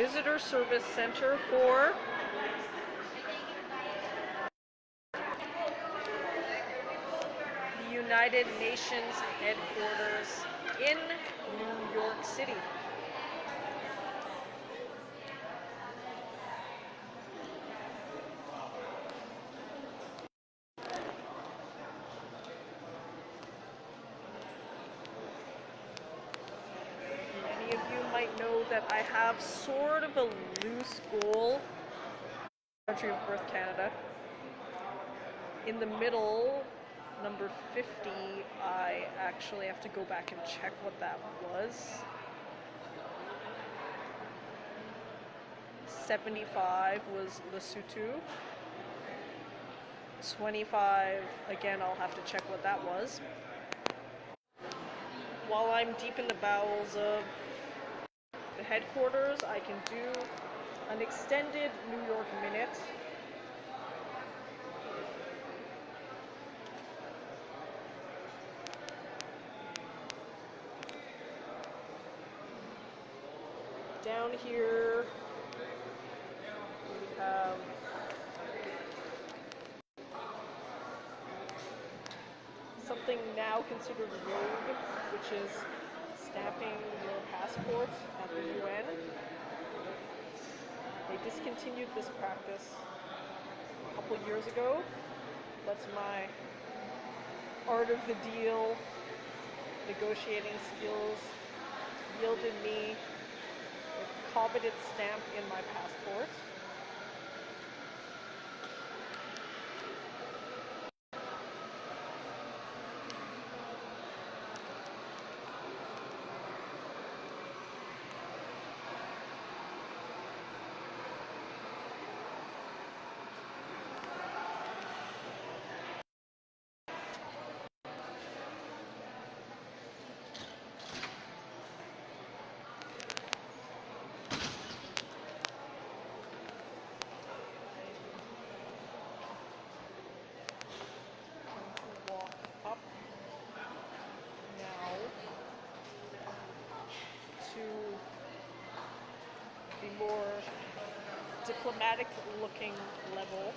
visitor service center for the United Nations headquarters in New York City. Many of you might know that I have sort of a loose goal. Country of birth, Canada. In the middle, number 50, I actually have to go back and check what that was. 75 was Lesotho. 25, again, I'll have to check what that was. While I'm deep in the bowels of the headquarters, I can do an extended New York minute. Down here, we have something now considered rogue, which is stamping your passport at the UN. They discontinued this practice a couple years ago, but my art of the deal, negotiating skills yielded me a coveted stamp in my passport. To the more diplomatic looking level.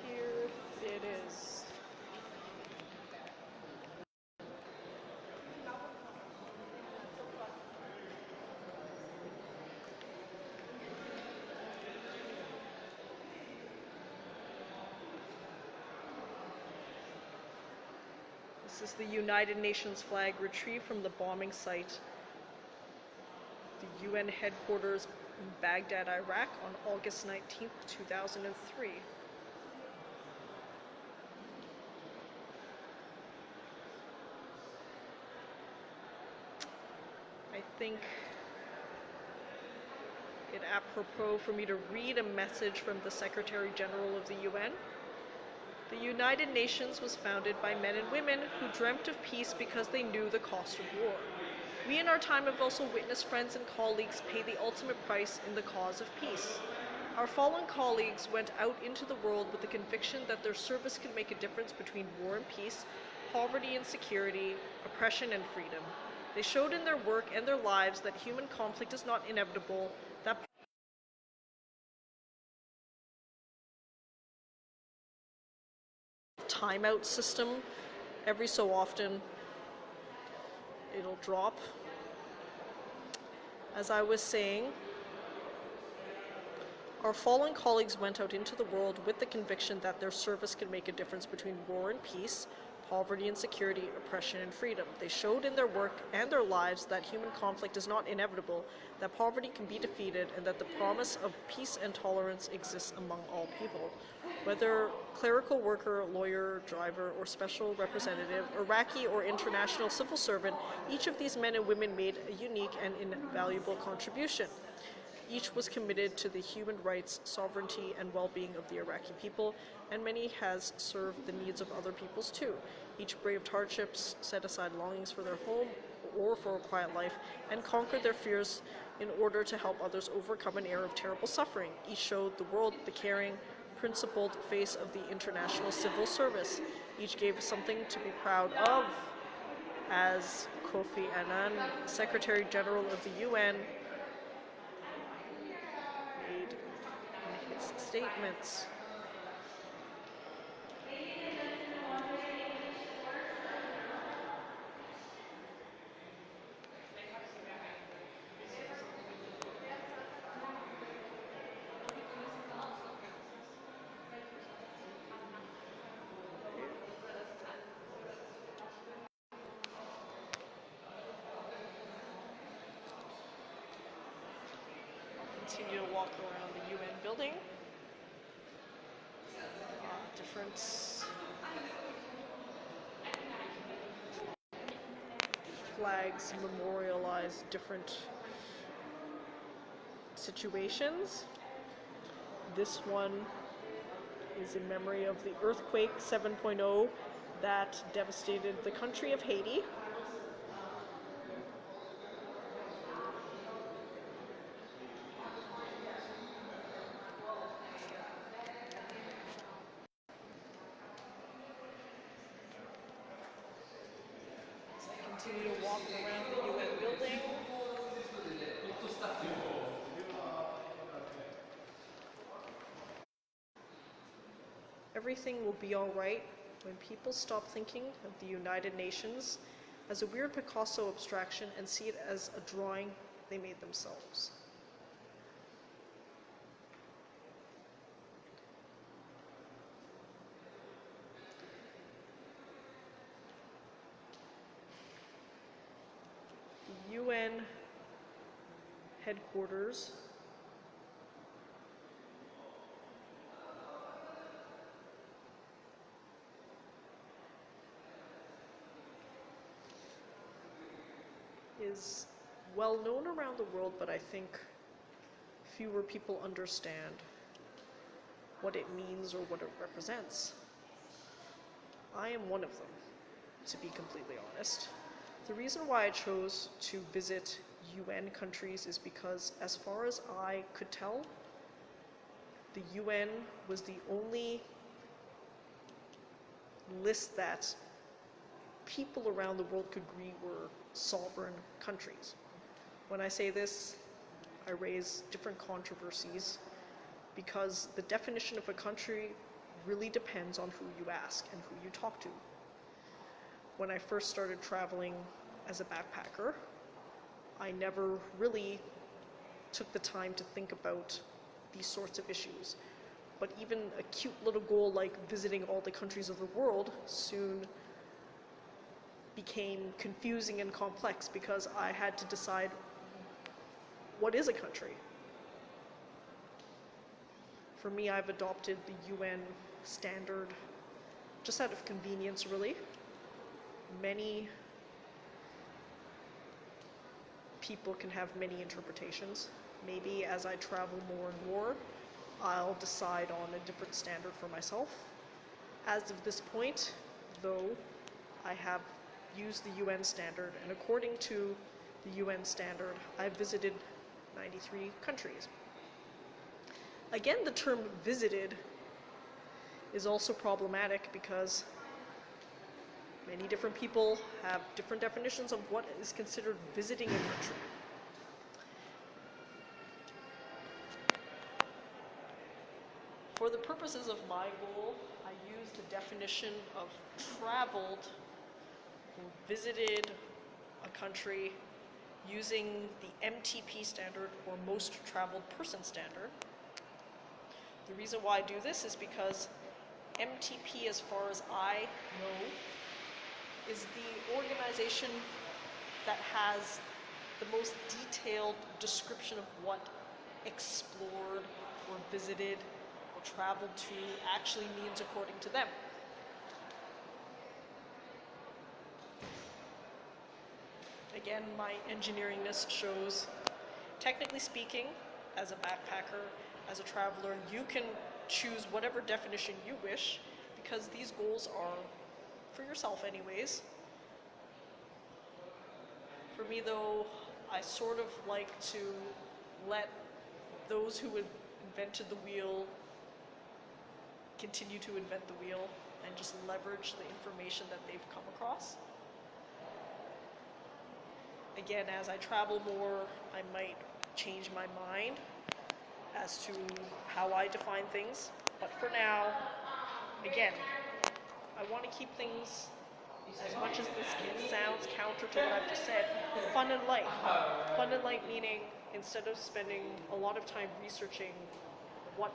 Here it is. This is the United Nations flag retrieved from the bombing site, the UN headquarters in Baghdad, Iraq, on August 19th, 2003. I think it apropos for me to read a message from the Secretary General of the UN. The United Nations was founded by men and women who dreamt of peace because they knew the cost of war. We in our time have also witnessed friends and colleagues pay the ultimate price in the cause of peace. Our fallen colleagues went out into the world with the conviction that their service could make a difference between war and peace, poverty and security, oppression and freedom. They showed in their work and their lives that human conflict is not inevitable, that timeout system, every so often it'll drop. As I was saying, our fallen colleagues went out into the world with the conviction that their service could make a difference between war and peace, poverty and security, oppression and freedom. They showed in their work and their lives that human conflict is not inevitable, that poverty can be defeated, and that the promise of peace and tolerance exists among all people. Whether clerical worker, lawyer, driver, or special representative, Iraqi or international civil servant, each of these men and women made a unique and invaluable contribution. Each was committed to the human rights, sovereignty, and well-being of the Iraqi people, and many has served the needs of other peoples too. Each braved hardships, set aside longings for their home or for a quiet life, and conquered their fears in order to help others overcome an era of terrible suffering. Each showed the world the caring, principled face of the international civil service. Each gave something to be proud of, as Kofi Annan, Secretary General of the UN, made in his statements. Continue to walk around the UN building. Different flags memorialize different situations. This one is in memory of the earthquake 7.0 that devastated the country of Haiti. As I continue to walk around the UN building, everything will be all right when people stop thinking of the United Nations as a weird Picasso abstraction and see it as a drawing they made themselves. The UN headquarters is well known around the world, but I think fewer people understand what it means or what it represents. I am one of them, to be completely honest. The reason why I chose to visit UN countries is because, as far as I could tell, the UN was the only list that people around the world could agree were sovereign countries. When I say this, I raise different controversies because the definition of a country really depends on who you ask and who you talk to. When I first started traveling as a backpacker, I never really took the time to think about these sorts of issues. But even a cute little goal like visiting all the countries of the world soon became confusing and complex because I had to decide what is a country. For me, I've adopted the UN standard just out of convenience, really. Many people can have many interpretations. Maybe as I travel more and more, I'll decide on a different standard for myself. As of this point, though, I have used the UN standard, and according to the UN standard, I've visited 93 countries. Again, the term visited is also problematic because many different people have different definitions of what is considered visiting a country. For the purposes of my goal, I use the definition of traveled or visited a country using the MTP standard, or most traveled person standard. The reason why I do this is because MTP, as far as I know, is the organization that has the most detailed description of what explored or visited or traveled to actually means according to them. Again, my engineeringness shows, technically speaking, as a backpacker, as a traveler. You can choose whatever definition you wish, because these goals are for yourself anyways. For me though, I sort of like to let those who invented the wheel continue to invent the wheel and just leverage the information that they've come across. Again, as I travel more, I might change my mind as to how I define things. But for now, again, I want to keep things, as much as this sounds counter to what I've just said, fun and light. Fun and light meaning, instead of spending a lot of time researching what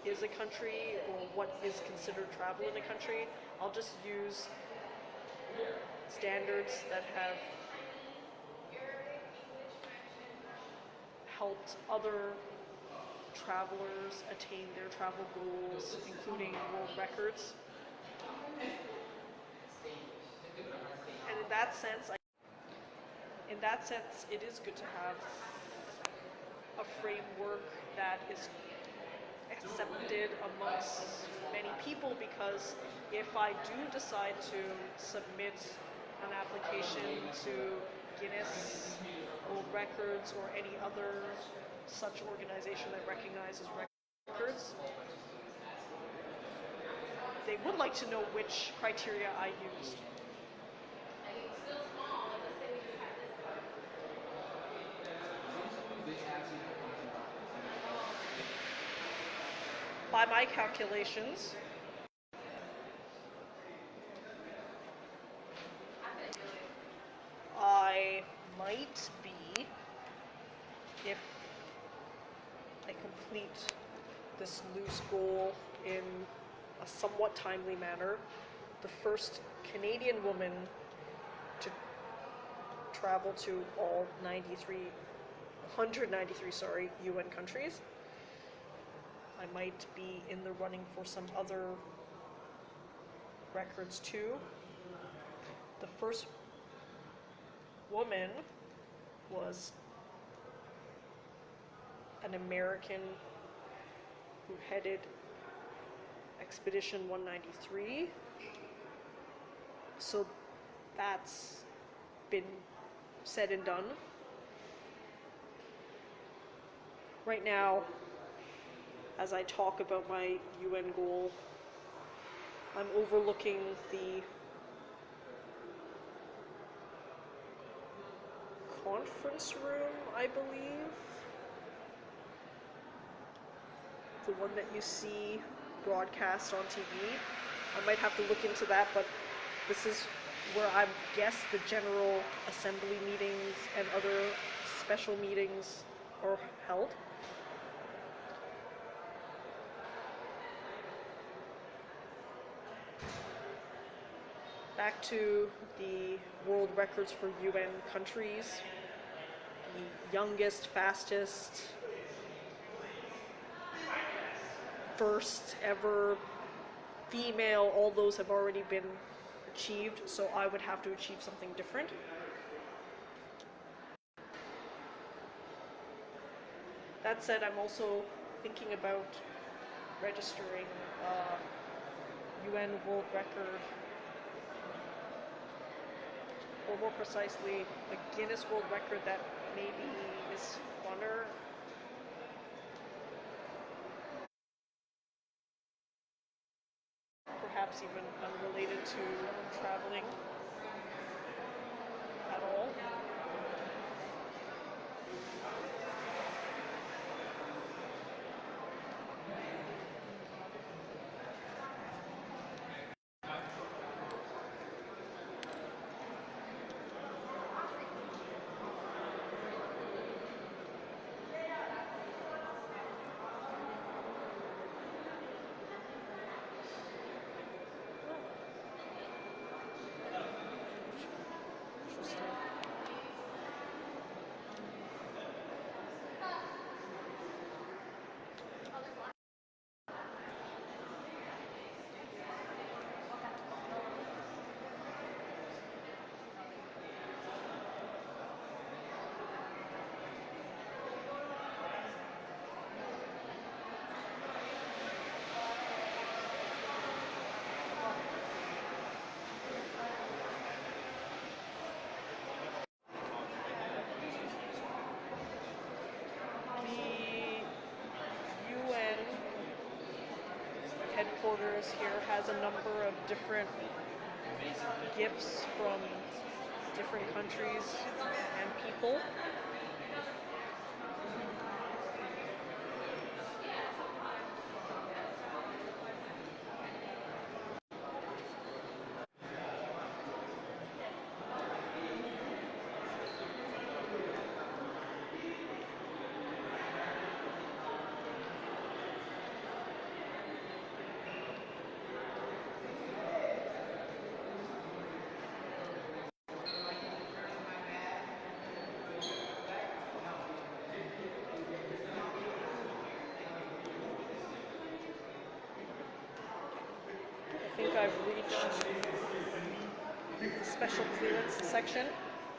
is a country or what is considered travel in a country, I'll just use standards that have helped other travelers attain their travel goals, including world records. And in that sense, it is good to have a framework that is accepted amongst many people, because if I do decide to submit an application to Guinness World Records or any other such organization that recognizes records, they would like to know which criteria I used. By my calculations, I might be, if I complete this loose goal in a somewhat timely manner, the first Canadian woman to travel to all 193 UN countries. I might be in the running for some other records too. The first woman was an American who headed Expedition 193. So that's been said and done. Right now, as I talk about my UN goal, I'm overlooking the conference room, I believe. The one that you see broadcast on TV. I might have to look into that, but this is where I guess the General Assembly meetings and other special meetings are held. Back to the world records for UN countries. The youngest, fastest, first ever female, all those have already been achieved, so I would have to achieve something different. That said, I'm also thinking about registering a UN world record, or more precisely, a Guinness World Record that maybe is funner. Perhaps even unrelated to traveling at all. headquarters here has a number of different gifts from different countries and people. I think I've reached the special clearance section.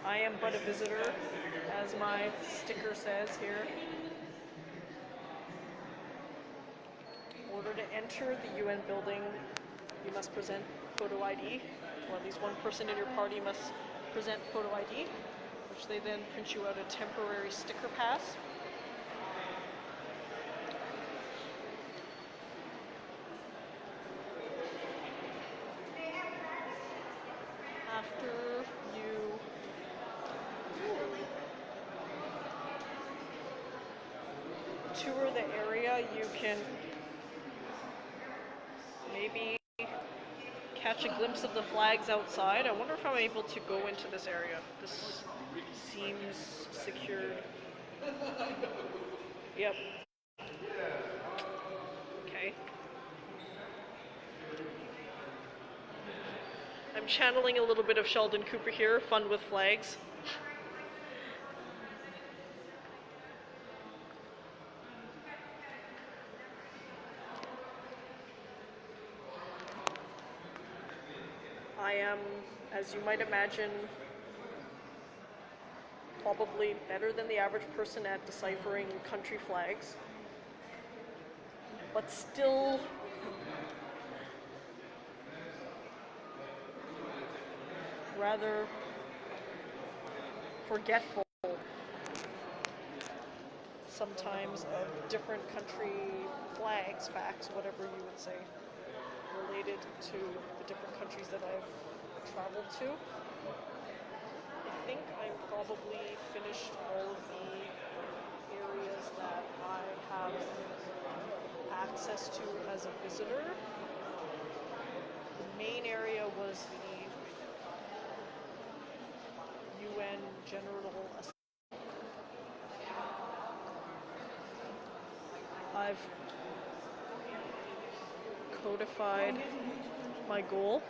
I am but a visitor, as my sticker says here. In order to enter the UN building, you must present photo ID, or at least one person in your party must present photo ID, which they then print you out a temporary sticker pass. After you tour the area, you can maybe catch a glimpse of the flags outside. I wonder if I'm able to go into this area. This seems secured. Yep. Okay. I'm channeling a little bit of Sheldon Cooper here, fun with flags. I am, as you might imagine, probably better than the average person at deciphering country flags, but still rather forgetful sometimes of different country flags, facts, whatever you would say, related to the different countries that I've traveled to. I think I'm probably finished all of the areas that I have access to as a visitor. The main area was the UN General Assembly. I've codified my goal.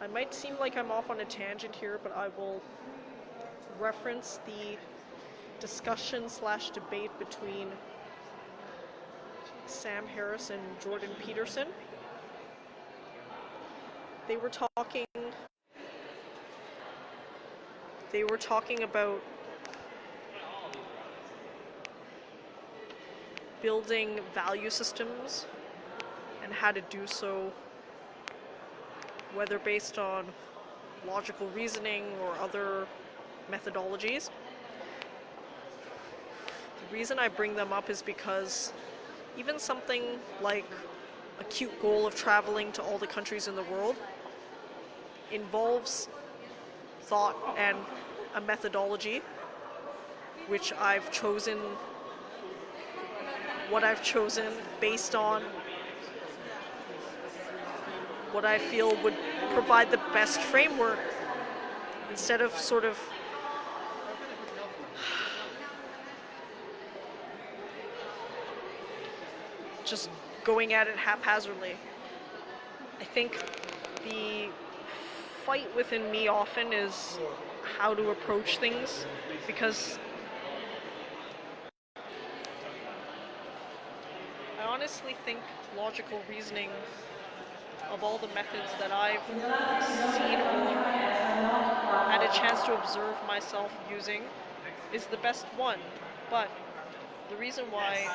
I might seem like I'm off on a tangent here, but I will reference the discussion/debate between Sam Harris and Jordan Peterson. They were talking about building value systems and how to do so, whether based on logical reasoning or other methodologies. The reason I bring them up is because even something like a cute goal of traveling to all the countries in the world involves thought and a methodology, which I've chosen based on what I feel would provide the best framework, instead of sort of just going at it haphazardly. I think the fight within me often is how to approach things, because I honestly think logical reasoning, of all the methods that I've seen or had a chance to observe myself using, is the best one. But the reason why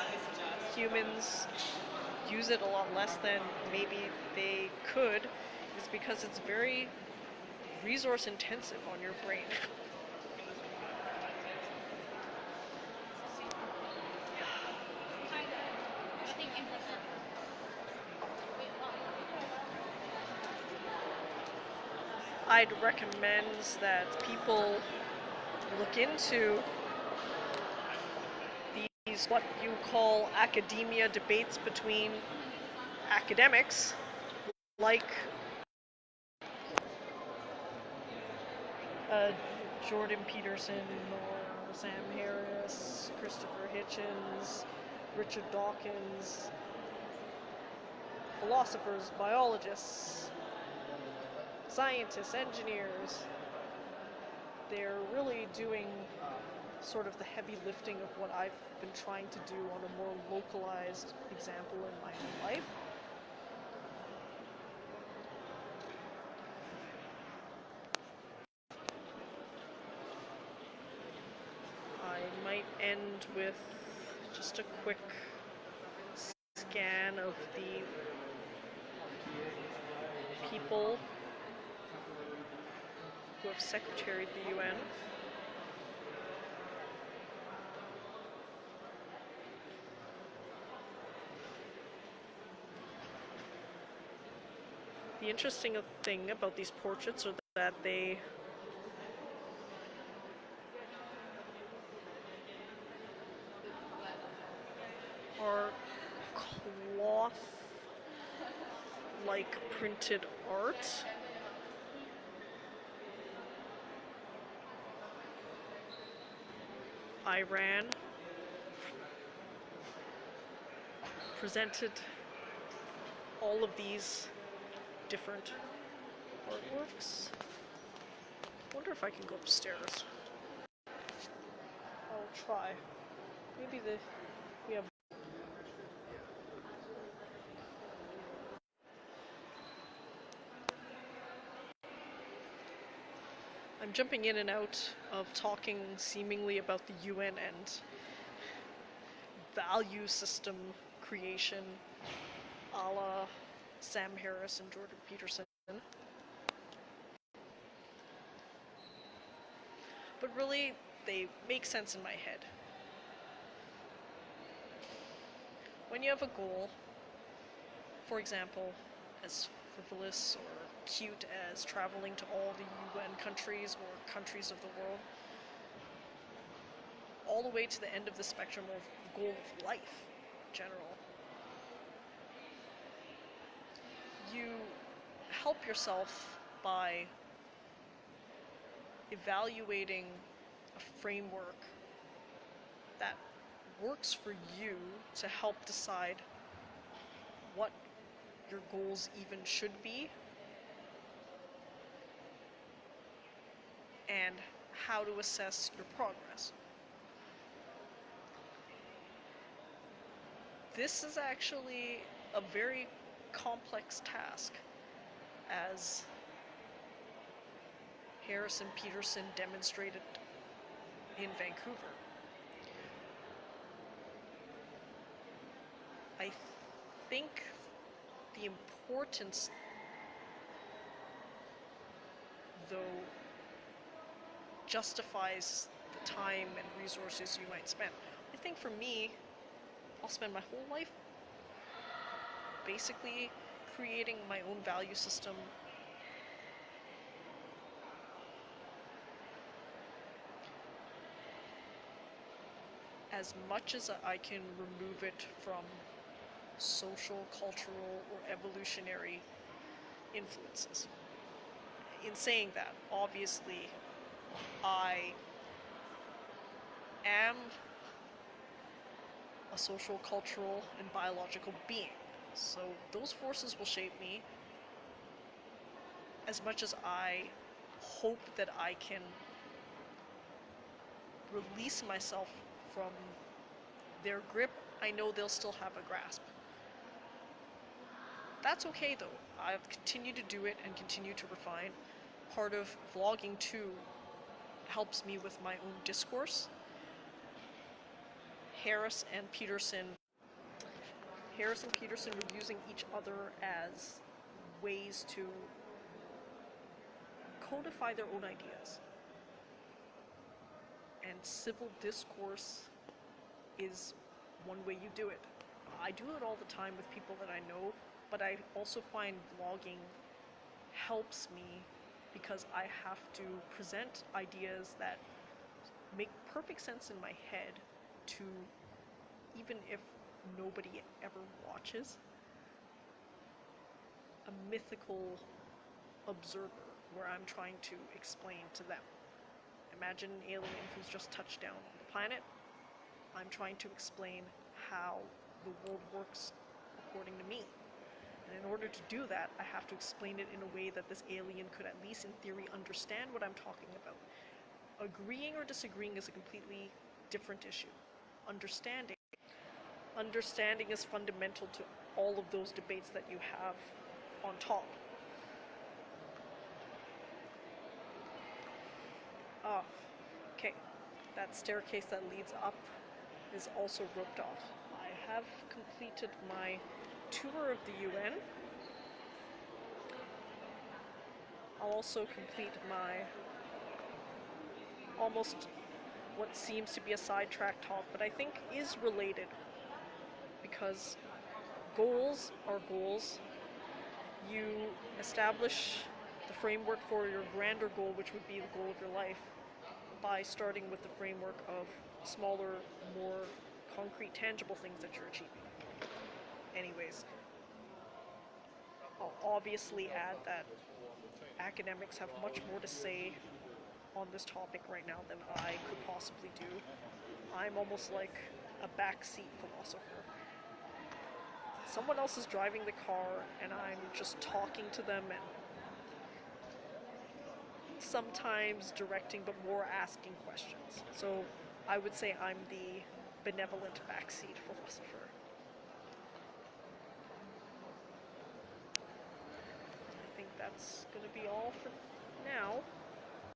humans use it a lot less than maybe they could is because it's very resource intensive on your brain. I'd recommend that people look into these, what you call academia debates between academics, like Jordan Peterson or Sam Harris, Christopher Hitchens, Richard Dawkins, philosophers, biologists, scientists, engineers. They're really doing sort of the heavy lifting of what I've been trying to do on a more localized example in my own life. I might end with just a quick scan of the people who have secretaried the UN. The interesting thing about these portraits are that they are cloth-like printed art. Iran presented all of these different artworks. I wonder if I can go upstairs. I'll try. Maybe we have. I'm jumping in and out of talking seemingly about the UN and value system creation, a la Sam Harris and Jordan Peterson. But really, they make sense in my head. When you have a goal, for example, as frivolous or cute as traveling to all the UN countries or countries of the world, all the way to the end of the spectrum of the goal of life in general, you help yourself by evaluating a framework that works for you to help decide what your goals even should be and how to assess your progress. This is actually a very complex task, as Harris and Peterson demonstrated in Vancouver. I think the importance, though, justifies the time and resources you might spend. I think for me, I'll spend my whole life basically creating my own value system, as much as I can remove it from social, cultural, or evolutionary influences. In saying that, obviously, I am a social, cultural, and biological being. So those forces will shape me as much as I hope that I can release myself from their grip. I know they'll still have a grasp. That's okay though. I've continued to do it and continue to refine. Part of vlogging too helps me with my own discourse. Harris and Peterson were using each other as ways to codify their own ideas. And civil discourse is one way you do it. I do it all the time with people that I know, but I also find vlogging helps me because I have to present ideas that make perfect sense in my head to, even if nobody ever watches, a mythical observer where I'm trying to explain to them. Imagine an alien who's just touched down on the planet. I'm trying to explain how the world works according to me. And in order to do that, I have to explain it in a way that this alien could at least in theory understand what I'm talking about. Agreeing or disagreeing is a completely different issue. Understanding is fundamental to all of those debates that you have on top. Okay. That staircase that leads up is also roped off. I have completed my tour of the UN. I'll also complete my almost what seems to be a sidetrack talk, but I think is related, because goals are goals. You establish the framework for your grander goal, which would be the goal of your life, by starting with the framework of smaller, more concrete, tangible things that you're achieving. Anyways, I'll obviously add that academics have much more to say on this topic right now than I could possibly do. I'm almost like a backseat philosopher. Someone else is driving the car and I'm just talking to them and sometimes directing, but more asking questions. So I would say I'm the benevolent backseat philosopher. I think that's going to be all for now.